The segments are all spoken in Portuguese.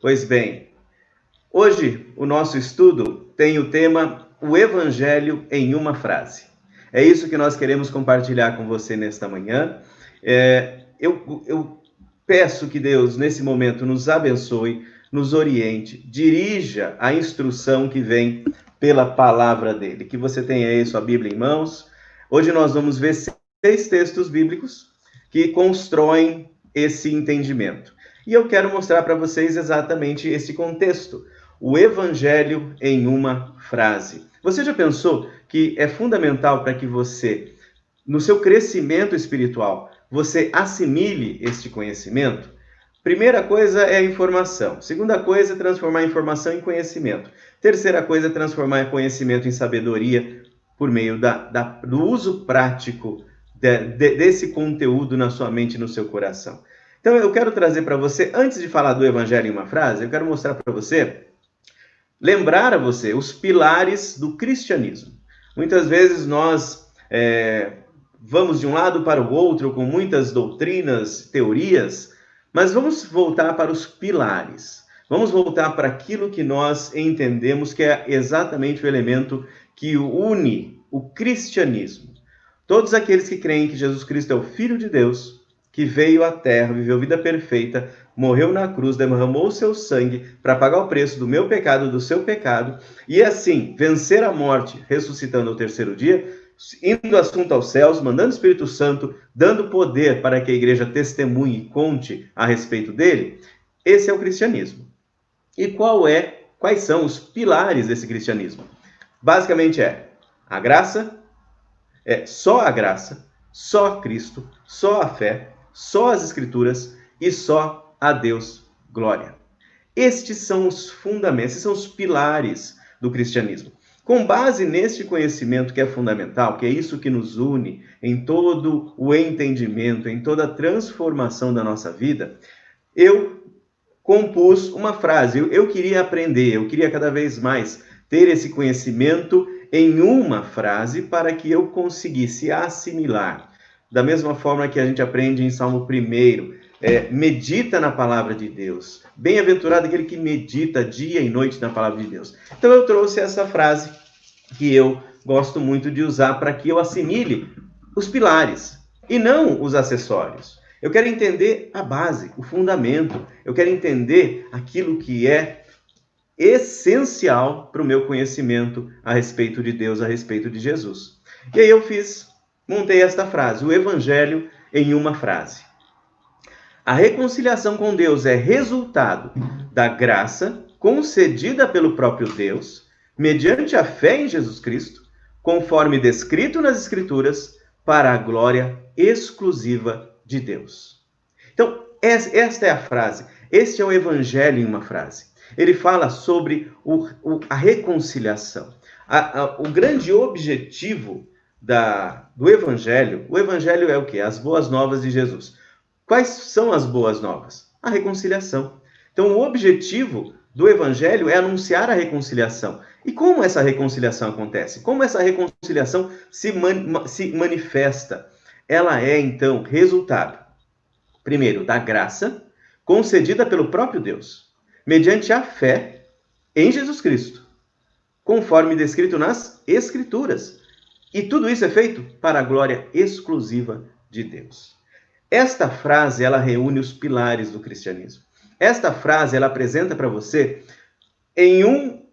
Pois bem, hoje o nosso estudo tem o tema O Evangelho em uma frase. É isso que nós queremos compartilhar com você nesta manhã. Eu peço que Deus, nesse momento, nos abençoe, nos oriente, dirija a instrução que vem pela palavra dele. Que você tenha aí sua Bíblia em mãos. Hoje nós vamos ver 6 textos bíblicos que constroem esse entendimento. E eu quero mostrar para vocês exatamente esse contexto. O Evangelho em uma frase. Você já pensou que é fundamental para que você, no seu crescimento espiritual, você assimile este conhecimento? Primeira coisa é a informação. Segunda coisa é transformar a informação em conhecimento. Terceira coisa é transformar conhecimento em sabedoria por meio do uso prático desse conteúdo na sua mente e no seu coração. Então eu quero trazer para você, antes de falar do Evangelho em uma frase, eu quero mostrar para você, lembrar a você os pilares do cristianismo. Muitas vezes nós vamos de um lado para o outro com muitas doutrinas, teorias, mas vamos voltar para os pilares. Vamos voltar para aquilo que nós entendemos que é exatamente o elemento que une o cristianismo. Todos aqueles que creem que Jesus Cristo é o Filho de Deus, que veio à Terra, viveu vida perfeita, morreu na cruz, derramou o seu sangue para pagar o preço do meu pecado, do seu pecado, e assim vencer a morte, ressuscitando ao terceiro dia, indo assunto aos céus, mandando o Espírito Santo, dando poder para que a igreja testemunhe e conte a respeito dele. Esse é o cristianismo. E quais são os pilares desse cristianismo? Basicamente a graça, só a graça, só Cristo, só a fé, só as Escrituras e só a Deus glória. Estes são os fundamentos, esses são os pilares do cristianismo. Com base neste conhecimento que é fundamental, que é isso que nos une em todo o entendimento, em toda a transformação da nossa vida, eu compus uma frase. Eu queria aprender, eu queria cada vez mais ter esse conhecimento em uma frase para que eu conseguisse assimilar. Da mesma forma que a gente aprende em Salmo 1, medita na palavra de Deus. Bem-aventurado aquele que medita dia e noite na palavra de Deus. Então eu trouxe essa frase que eu gosto muito de usar para que eu assimile os pilares e não os acessórios. Eu quero entender a base, o fundamento. Eu quero entender aquilo que é essencial para o meu conhecimento a respeito de Deus, a respeito de Jesus. E aí montei esta frase, o Evangelho em uma frase. A reconciliação com Deus é resultado da graça concedida pelo próprio Deus, mediante a fé em Jesus Cristo, conforme descrito nas Escrituras, para a glória exclusiva de Deus. Então, esta é a frase. Este é o Evangelho em uma frase. Ele fala sobre a reconciliação. O grande objetivo do Evangelho, o Evangelho é o quê? As boas novas de Jesus. Quais são as boas novas? A reconciliação. Então, o objetivo do Evangelho é anunciar a reconciliação. E como essa reconciliação acontece? Como essa reconciliação se manifesta? Ela é, então, resultado, primeiro, da graça concedida pelo próprio Deus, mediante a fé em Jesus Cristo, conforme descrito nas Escrituras. E tudo isso é feito para a glória exclusiva de Deus. Esta frase, ela reúne os pilares do cristianismo. Esta frase, ela apresenta para você, em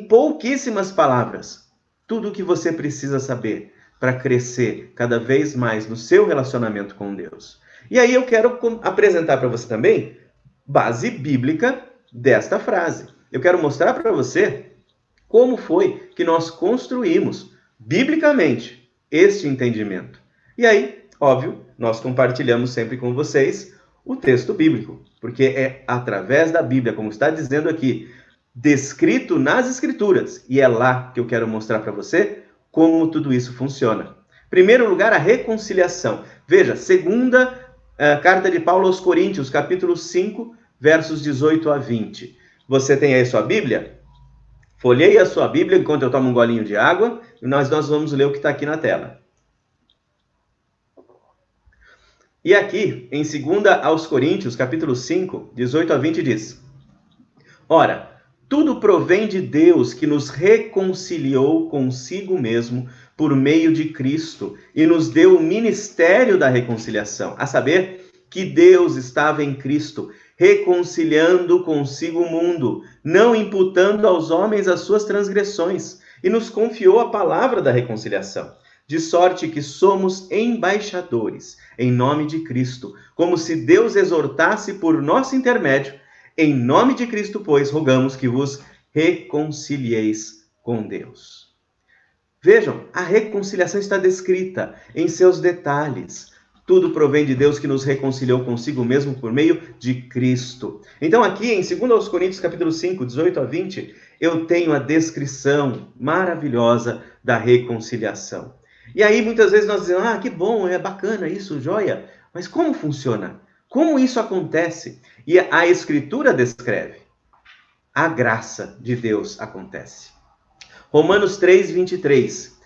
pouquíssimas palavras, tudo o que você precisa saber para crescer cada vez mais no seu relacionamento com Deus. E aí eu quero apresentar para você também base bíblica desta frase. Eu quero mostrar para você como foi que nós construímos biblicamente este entendimento. E aí, óbvio, nós compartilhamos sempre com vocês o texto bíblico, porque é através da Bíblia, como está dizendo aqui, descrito nas Escrituras, e é lá que eu quero mostrar para você como tudo isso funciona. Em primeiro lugar, a reconciliação. Veja, segunda carta de Paulo aos Coríntios, capítulo 5, versos 18 a 20. Você tem aí sua Bíblia? Folheie a sua Bíblia enquanto eu tomo um golinho de água, e nós vamos ler o que está aqui na tela. E aqui, em 2 aos Coríntios, capítulo 5, 18 a 20, diz: Ora, tudo provém de Deus, que nos reconciliou consigo mesmo por meio de Cristo e nos deu o ministério da reconciliação, a saber, que Deus estava em Cristo, reconciliando consigo o mundo, não imputando aos homens as suas transgressões, e nos confiou a palavra da reconciliação. De sorte que somos embaixadores em nome de Cristo, como se Deus exortasse por nosso intermédio. Em nome de Cristo, pois, rogamos que vos reconcilieis com Deus. Vejam, a reconciliação está descrita em seus detalhes. Tudo provém de Deus, que nos reconciliou consigo mesmo por meio de Cristo. Então aqui em 2 Coríntios capítulo 5, 18 a 20, eu tenho a descrição maravilhosa da reconciliação. E aí muitas vezes nós dizemos, que bom, é bacana isso, joia. Mas como funciona? Como isso acontece? E a Escritura descreve. A graça de Deus acontece. Romanos 3, 23.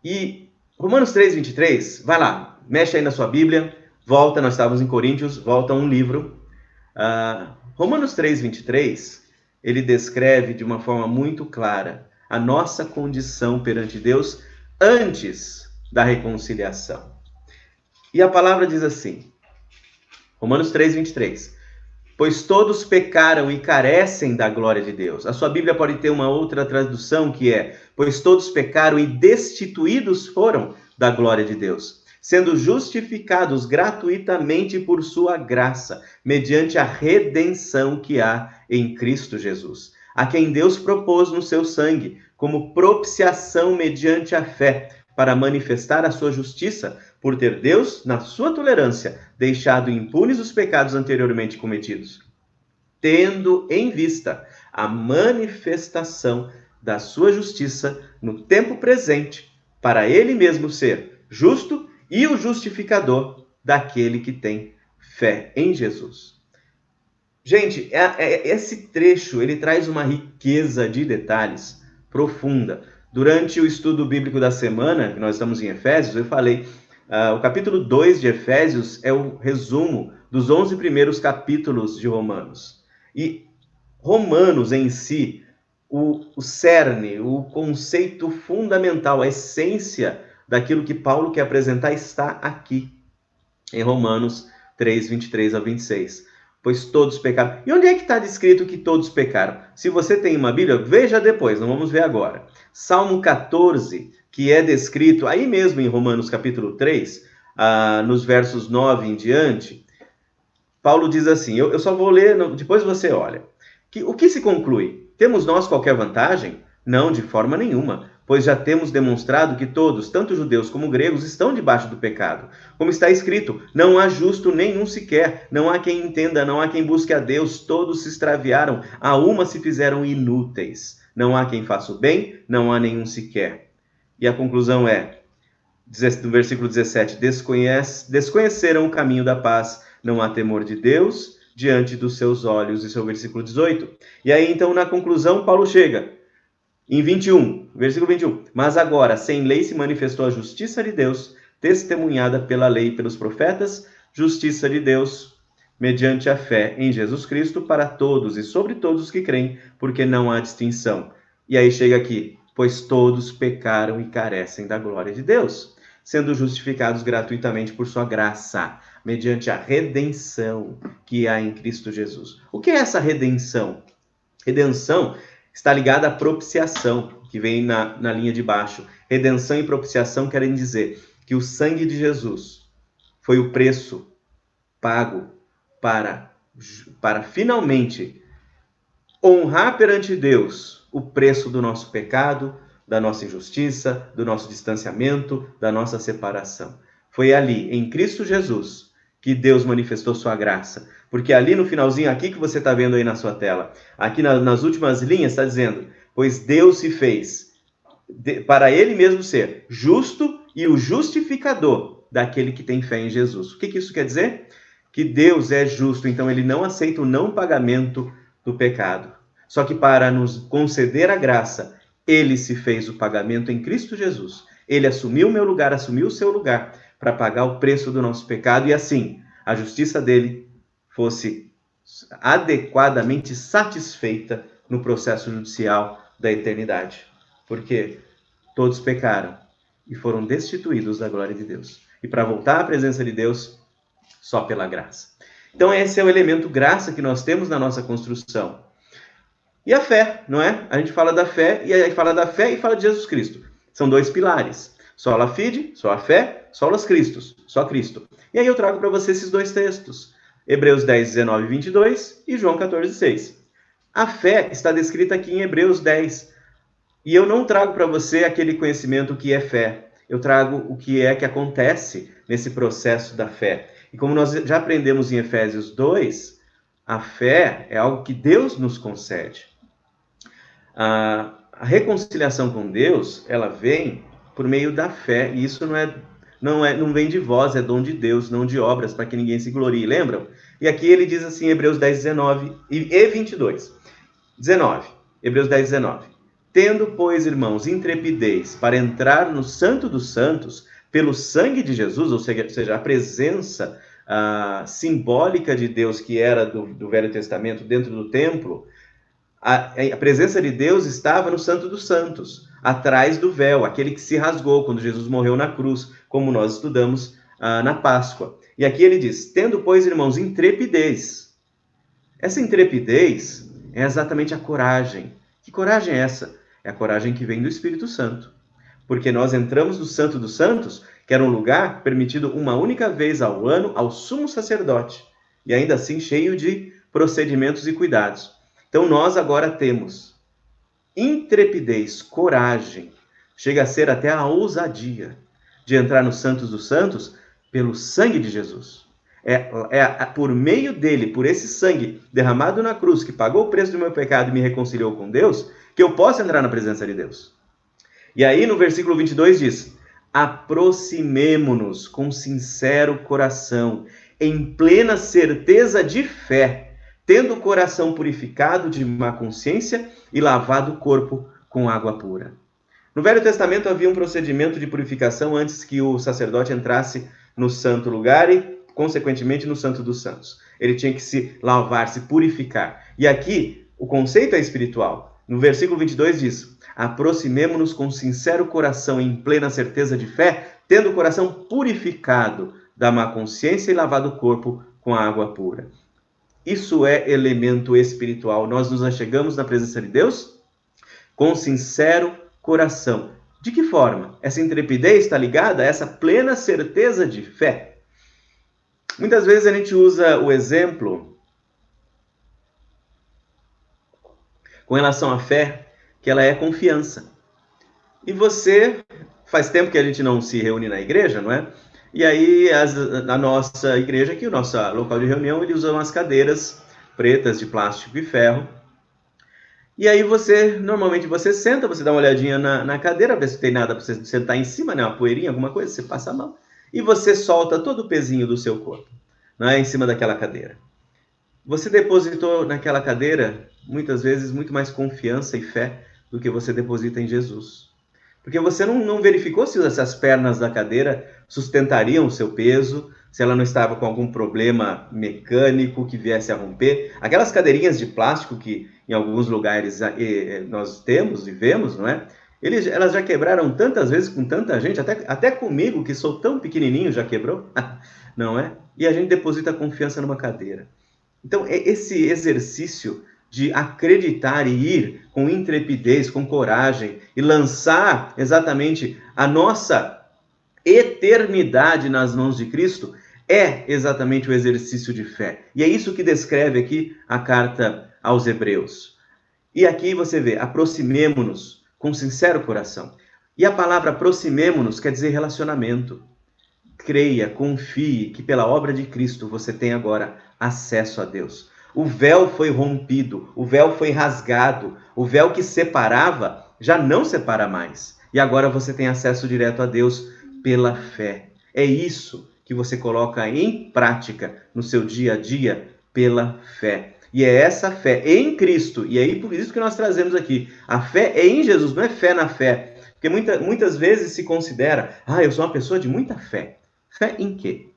E Romanos 3, 23, vai lá, mexe aí na sua Bíblia, volta, nós estávamos em Coríntios, volta um livro. Romanos 3, 23, ele descreve de uma forma muito clara a nossa condição perante Deus antes da reconciliação. E a palavra diz assim, Romanos 3, 23. Pois todos pecaram e carecem da glória de Deus. A sua Bíblia pode ter uma outra tradução que é, pois todos pecaram e destituídos foram da glória de Deus, sendo justificados gratuitamente por sua graça, mediante a redenção que há em Cristo Jesus, a quem Deus propôs no seu sangue, como propiciação mediante a fé, para manifestar a sua justiça, por ter Deus, na sua tolerância, deixado impunes os pecados anteriormente cometidos, tendo em vista a manifestação da sua justiça no tempo presente, para ele mesmo ser justo e o justificador daquele que tem fé em Jesus. Gente, esse trecho, ele traz uma riqueza de detalhes profunda. Durante o estudo bíblico da semana, que nós estamos em Efésios, eu falei, o capítulo 2 de Efésios é o resumo dos 11 primeiros capítulos de Romanos. E Romanos em si, o cerne, o conceito fundamental, a essência daquilo que Paulo quer apresentar está aqui, em Romanos 3, 23 a 26. Pois todos pecaram. E onde é que está descrito que todos pecaram? Se você tem uma Bíblia, veja depois, não vamos ver agora. Salmo 14, que é descrito aí mesmo em Romanos capítulo 3, nos versos 9 em diante, Paulo diz assim, eu só vou ler, depois você olha. O que se conclui? Temos nós qualquer vantagem? Não, de forma nenhuma, pois já temos demonstrado que todos, tanto judeus como gregos, estão debaixo do pecado. Como está escrito, não há justo nenhum sequer, não há quem entenda, não há quem busque a Deus, todos se extraviaram, a uma se fizeram inúteis. Não há quem faça o bem, não há nenhum sequer. E a conclusão é, no versículo 17, desconheceram o caminho da paz, não há temor de Deus diante dos seus olhos. Isso é o versículo 18. E aí, então, na conclusão, Paulo chega em 21, versículo 21. Mas agora, sem lei se manifestou a justiça de Deus, testemunhada pela lei e pelos profetas, justiça de Deus mediante a fé em Jesus Cristo para todos e sobre todos os que creem, porque não há distinção. E aí chega aqui, pois todos pecaram e carecem da glória de Deus, sendo justificados gratuitamente por sua graça, mediante a redenção que há em Cristo Jesus. O que é essa redenção? Redenção está ligada à propiciação, que vem na linha de baixo. Redenção e propiciação querem dizer que o sangue de Jesus foi o preço pago para finalmente honrar perante Deus o preço do nosso pecado, da nossa injustiça, do nosso distanciamento, da nossa separação. Foi ali, em Cristo Jesus, que Deus manifestou sua graça. Porque ali no finalzinho, aqui que você está vendo aí na sua tela, aqui nas últimas linhas está dizendo, pois Deus se fez para ele mesmo ser justo e o justificador daquele que tem fé em Jesus. O que isso quer dizer? Que Deus é justo, então ele não aceita o não pagamento do pecado. Só que para nos conceder a graça, ele se fez o pagamento em Cristo Jesus. Ele assumiu o meu lugar, assumiu o seu lugar, para pagar o preço do nosso pecado e assim a justiça dele fosse adequadamente satisfeita no processo judicial da eternidade. Porque todos pecaram e foram destituídos da glória de Deus. E para voltar à presença de Deus, só pela graça. Então esse é o elemento graça que nós temos na nossa construção. E a fé, não é? A gente fala da fé e aí fala da fé e fala de Jesus Cristo. São dois pilares. Sola fide, só a fé, solas Christus, só Cristo. E aí eu trago para você esses dois textos. Hebreus 10, 19 e 22 e João 14, 6. A fé está descrita aqui em Hebreus 10. E eu não trago para você aquele conhecimento que é fé. Eu trago o que é que acontece nesse processo da fé. E como nós já aprendemos em Efésios 2, a fé é algo que Deus nos concede. A reconciliação com Deus, ela vem por meio da fé. E isso não vem de vós, é dom de Deus, não de obras, para que ninguém se glorie. Lembram? E aqui ele diz assim, Hebreus 10, 19 e 22. 19. Hebreus 10, 19. Tendo, pois, irmãos, intrepidez para entrar no Santo dos Santos pelo sangue de Jesus, ou seja, a presença simbólica de Deus que era do Velho Testamento dentro do templo, a presença de Deus estava no Santo dos Santos, atrás do véu, aquele que se rasgou quando Jesus morreu na cruz, como nós estudamos na Páscoa. E aqui ele diz, tendo, pois, irmãos, intrepidez. Essa intrepidez é exatamente a coragem. Que coragem é essa? É a coragem que vem do Espírito Santo. Porque nós entramos no Santo dos Santos, que era um lugar permitido uma única vez ao ano ao sumo sacerdote. E ainda assim cheio de procedimentos e cuidados. Então nós agora temos intrepidez, coragem, chega a ser até a ousadia de entrar no Santo dos Santos pelo sangue de Jesus. É por meio dele, por esse sangue derramado na cruz, que pagou o preço do meu pecado e me reconciliou com Deus, que eu posso entrar na presença de Deus. E aí no versículo 22 diz, aproximemo-nos com sincero coração, em plena certeza de fé, tendo o coração purificado de má consciência e lavado o corpo com água pura. No Velho Testamento havia um procedimento de purificação antes que o sacerdote entrasse no santo lugar e, consequentemente, no Santo dos Santos. Ele tinha que se lavar, se purificar. E aqui, o conceito é espiritual. No versículo 22 diz, aproximemo-nos com sincero coração em plena certeza de fé, tendo o coração purificado da má consciência e lavado o corpo com a água pura. Isso é elemento espiritual. Nós nos achegamos na presença de Deus com sincero coração. De que forma? Essa intrepidez está ligada a essa plena certeza de fé. Muitas vezes a gente usa o exemplo com relação à fé, que ela é confiança. E faz tempo que a gente não se reúne na igreja, não é? E aí a nossa igreja aqui, o nosso local de reunião, ele usa umas cadeiras pretas de plástico e ferro. E aí normalmente você senta, você dá uma olhadinha na cadeira, vê se tem nada para você sentar em cima, né? Uma poeirinha, alguma coisa, você passa a mão. E você solta todo o pezinho do seu corpo, né? Em cima daquela cadeira. Você depositou naquela cadeira, muitas vezes, muito mais confiança e fé do que você deposita em Jesus. Porque você não verificou se essas pernas da cadeira sustentariam o seu peso, se ela não estava com algum problema mecânico que viesse a romper. Aquelas cadeirinhas de plástico que em alguns lugares nós temos e vemos, não é? Elas já quebraram tantas vezes com tanta gente, até comigo, que sou tão pequenininho, já quebrou, não é? E a gente deposita confiança numa cadeira. Então, esse exercício de acreditar e ir com intrepidez, com coragem, e lançar exatamente a nossa eternidade nas mãos de Cristo, é exatamente o exercício de fé. E é isso que descreve aqui a carta aos Hebreus. E aqui você vê, aproximemo-nos com sincero coração. E a palavra aproximemo-nos quer dizer relacionamento. Creia, confie que pela obra de Cristo você tem agora acesso a Deus. O véu foi rompido, o véu foi rasgado, o véu que separava já não separa mais. E agora você tem acesso direto a Deus pela fé. É isso que você coloca em prática no seu dia a dia pela fé. E é essa fé em Cristo, e é por isso que nós trazemos aqui. A fé é em Jesus, não é fé na fé. Porque muitas vezes se considera, eu sou uma pessoa de muita fé. Fé em quê?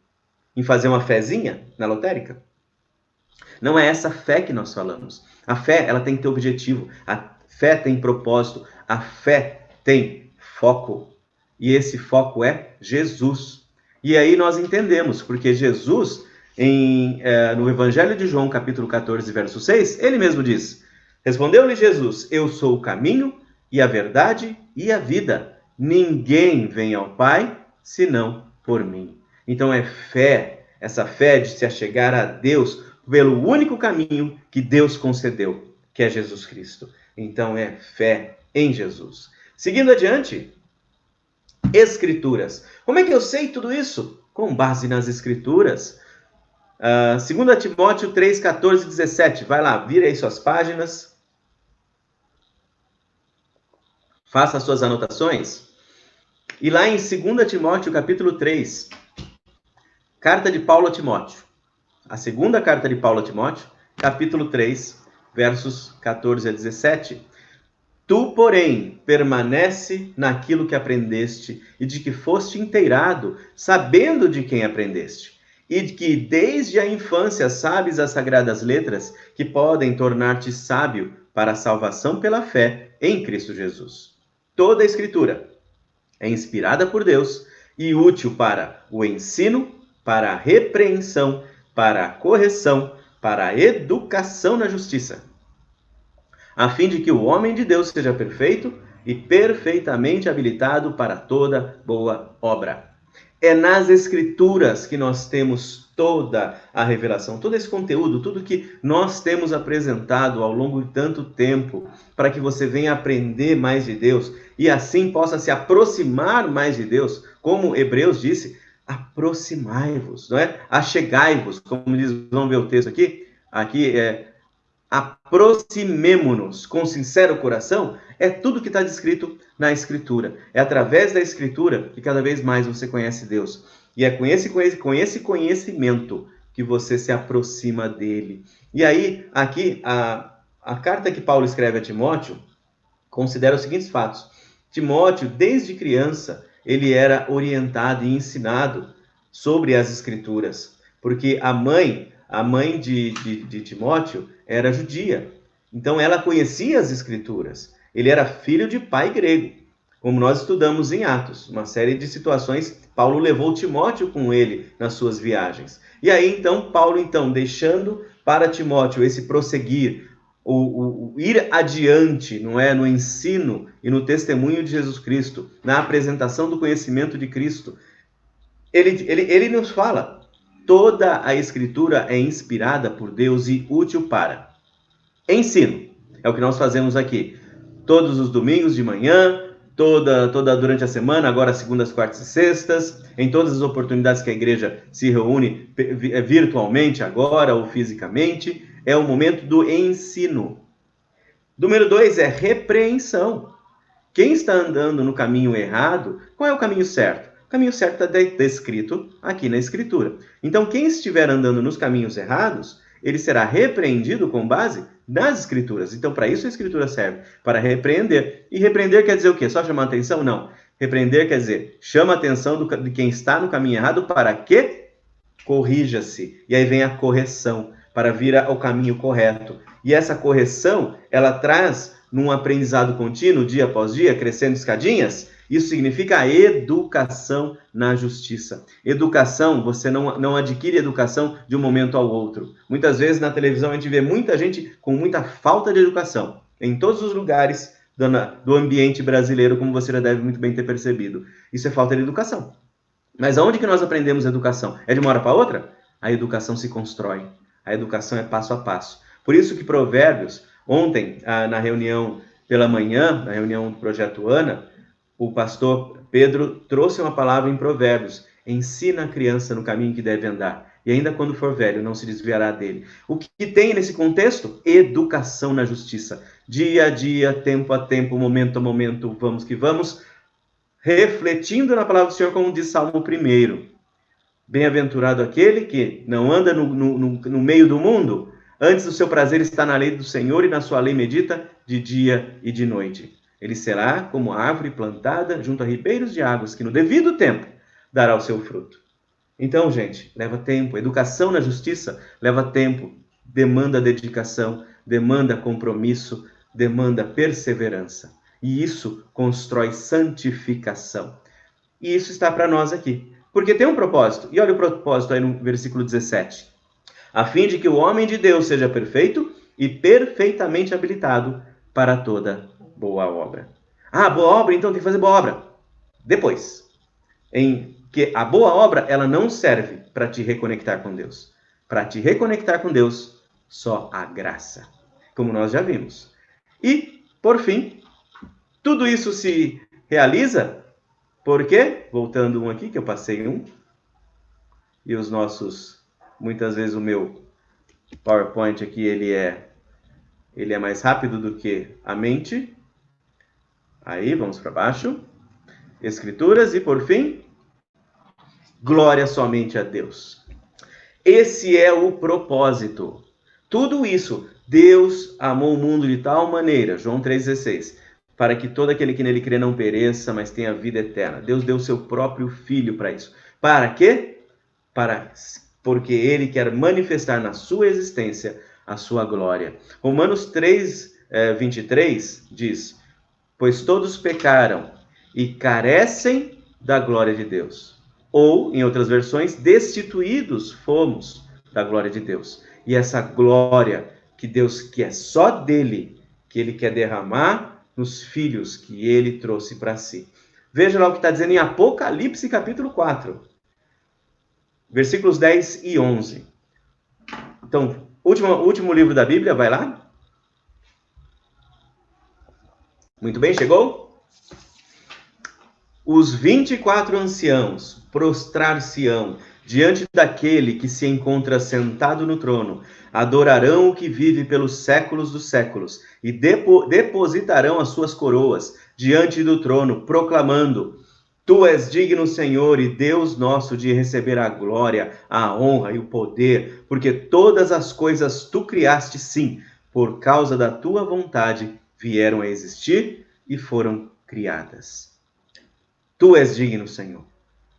Em fazer uma fezinha na lotérica? Não é essa fé que nós falamos. A fé, ela tem que ter objetivo. A fé tem propósito. A fé tem foco. E esse foco é Jesus. E aí nós entendemos, porque Jesus, no Evangelho de João, capítulo 14, verso 6, ele mesmo diz: respondeu-lhe Jesus: eu sou o caminho e a verdade e a vida. Ninguém vem ao Pai senão por mim. Então é fé, essa fé de se achegar a Deus pelo único caminho que Deus concedeu, que é Jesus Cristo. Então é fé em Jesus. Seguindo adiante, Escrituras. Como é que eu sei tudo isso? Com base nas Escrituras. 2 Timóteo 3, 14 e 17. Vai lá, vira aí suas páginas. Faça as suas anotações. E lá em 2 Timóteo, capítulo 3, carta de Paulo a Timóteo. A segunda carta de Paulo a Timóteo, capítulo 3, versos 14 a 17. Tu, porém, permanece naquilo que aprendeste e de que foste inteirado, sabendo de quem aprendeste, e de que desde a infância sabes as sagradas letras que podem tornar-te sábio para a salvação pela fé em Cristo Jesus. Toda a Escritura é inspirada por Deus e útil para o ensino, para a repreensão, para a correção, para a educação na justiça, a fim de que o homem de Deus seja perfeito e perfeitamente habilitado para toda boa obra. É nas Escrituras que nós temos toda a revelação, todo esse conteúdo, tudo que nós temos apresentado ao longo de tanto tempo, para que você venha aprender mais de Deus e assim possa se aproximar mais de Deus, como Hebreus disse, aproximai-vos, não é? Achegai-vos, como diz, vamos ver o texto aqui, aproximemo-nos com sincero coração, é tudo que está descrito na Escritura. É através da Escritura que cada vez mais você conhece Deus. E é com esse conhecimento que você se aproxima dele. E aí, aqui, a carta que Paulo escreve a Timóteo considera os seguintes fatos. Timóteo, desde criança, ele era orientado e ensinado sobre as Escrituras, porque a mãe de Timóteo era judia. Então ela conhecia as Escrituras. Ele era filho de pai grego, como nós estudamos em Atos. Uma série de situações, Paulo levou Timóteo com ele nas suas viagens. E aí então, Paulo, deixando para Timóteo esse prosseguir, o ir adiante, não é, no ensino e no testemunho de Jesus Cristo, na apresentação do conhecimento de Cristo, ele nos fala: toda a Escritura é inspirada por Deus e útil para ensino. É o que nós fazemos aqui. Todos os domingos de manhã, durante a semana, agora segundas, quartas e sextas, em todas as oportunidades que a igreja se reúne virtualmente agora ou fisicamente, é o momento do ensino. Número 2 é repreensão. Quem está andando no caminho errado, qual é o caminho certo? O caminho certo está descrito aqui na Escritura. Então, quem estiver andando nos caminhos errados, ele será repreendido com base nas Escrituras. Então, para isso a Escritura serve, para repreender. E repreender quer dizer o quê? Só chamar atenção? Não. Repreender quer dizer, chama a atenção de quem está no caminho errado para que corrija-se. E aí vem a correção, para vir ao caminho correto. E essa correção, ela traz num aprendizado contínuo, dia após dia, crescendo escadinhas. Isso significa a educação na justiça. Educação, você não adquire educação de um momento ao outro. Muitas vezes na televisão a gente vê muita gente com muita falta de educação. Em todos os lugares do ambiente brasileiro, como você já deve muito bem ter percebido. Isso é falta de educação. Mas aonde que nós aprendemos educação? É de uma hora para outra? A educação se constrói. A educação é passo a passo. Por isso que Provérbios, ontem, na reunião pela manhã, na reunião do Projeto Ana, o pastor Pedro trouxe uma palavra em Provérbios. Ensina a criança no caminho que deve andar. E ainda quando for velho, não se desviará dele. O que tem nesse contexto? Educação na justiça. Dia a dia, tempo a tempo, momento a momento, vamos que vamos, refletindo na palavra do Senhor, como diz Salmo 1. Bem-aventurado aquele que não anda no meio do mundo, antes do seu prazer está na lei do Senhor e na sua lei medita de dia e de noite. Ele será como a árvore plantada junto a ribeiros de águas, que no devido tempo dará o seu fruto. Então, gente, leva tempo. Educação na justiça leva tempo, demanda dedicação, demanda compromisso, demanda perseverança. E isso constrói santificação. E isso está para nós aqui. Porque tem um propósito. E olha o propósito aí no versículo 17. A fim de que o homem de Deus seja perfeito e perfeitamente habilitado para toda boa obra. Ah, boa obra, então tem que fazer boa obra. Depois, em que a boa obra, ela não serve para te reconectar com Deus. Para te reconectar com Deus, só a graça, como nós já vimos. E, por fim, tudo isso se realiza porque, voltando um aqui, que eu passei um, e os nossos, muitas vezes o meu PowerPoint aqui, ele é mais rápido do que a mente. Aí, vamos para baixo. Escrituras e, por fim, glória somente a Deus. Esse é o propósito. Tudo isso, Deus amou o mundo de tal maneira, João 3,16, para que todo aquele que nele crê não pereça, mas tenha vida eterna. Deus deu seu próprio Filho para isso. Para quê? Porque ele quer manifestar na sua existência a sua glória. Romanos 3, 23 diz, pois todos pecaram e carecem da glória de Deus. Ou, em outras versões, destituídos fomos da glória de Deus. E essa glória que Deus, que é só dele, que ele quer derramar nos filhos que ele trouxe para si. Veja lá o que está dizendo em Apocalipse capítulo 4, versículos 10 e 11. Então, último livro da Bíblia, vai lá. Muito bem, chegou? Os 24 anciãos prostrar-se-ão diante daquele que se encontra sentado no trono, adorarão o que vive pelos séculos dos séculos e depositarão as suas coroas diante do trono, proclamando: Tu és digno, Senhor e Deus nosso, de receber a glória, a honra e o poder, porque todas as coisas tu criaste, sim, por causa da tua vontade vieram a existir e foram criadas. Tu és digno, Senhor.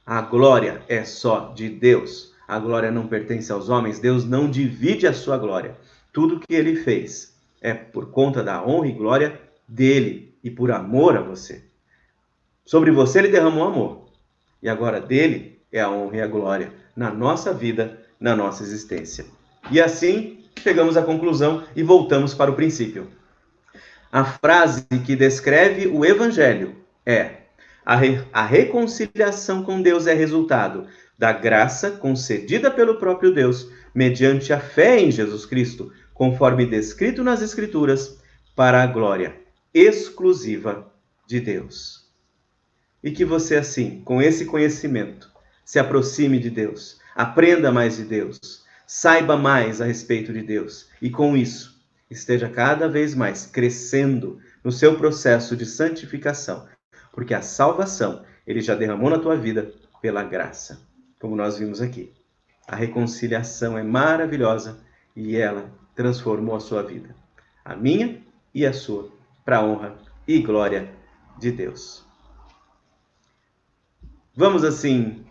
A glória é só de Deus. A glória não pertence aos homens. Deus não divide a sua glória. Tudo que ele fez é por conta da honra e glória dele e por amor a você. Sobre você ele derramou amor. E agora dele é a honra e a glória na nossa vida, na nossa existência. E assim chegamos à conclusão e voltamos para o princípio. A frase que descreve o evangelho é: a reconciliação com Deus é resultado da graça concedida pelo próprio Deus, mediante a fé em Jesus Cristo, conforme descrito nas Escrituras, para a glória exclusiva de Deus. E que você, assim, com esse conhecimento, se aproxime de Deus, aprenda mais de Deus, saiba mais a respeito de Deus, e com isso, esteja cada vez mais crescendo no seu processo de santificação, porque a salvação ele já derramou na tua vida pela graça, como nós vimos aqui. A reconciliação é maravilhosa e ela transformou a sua vida, a minha e a sua, para a honra e glória de Deus. Vamos assim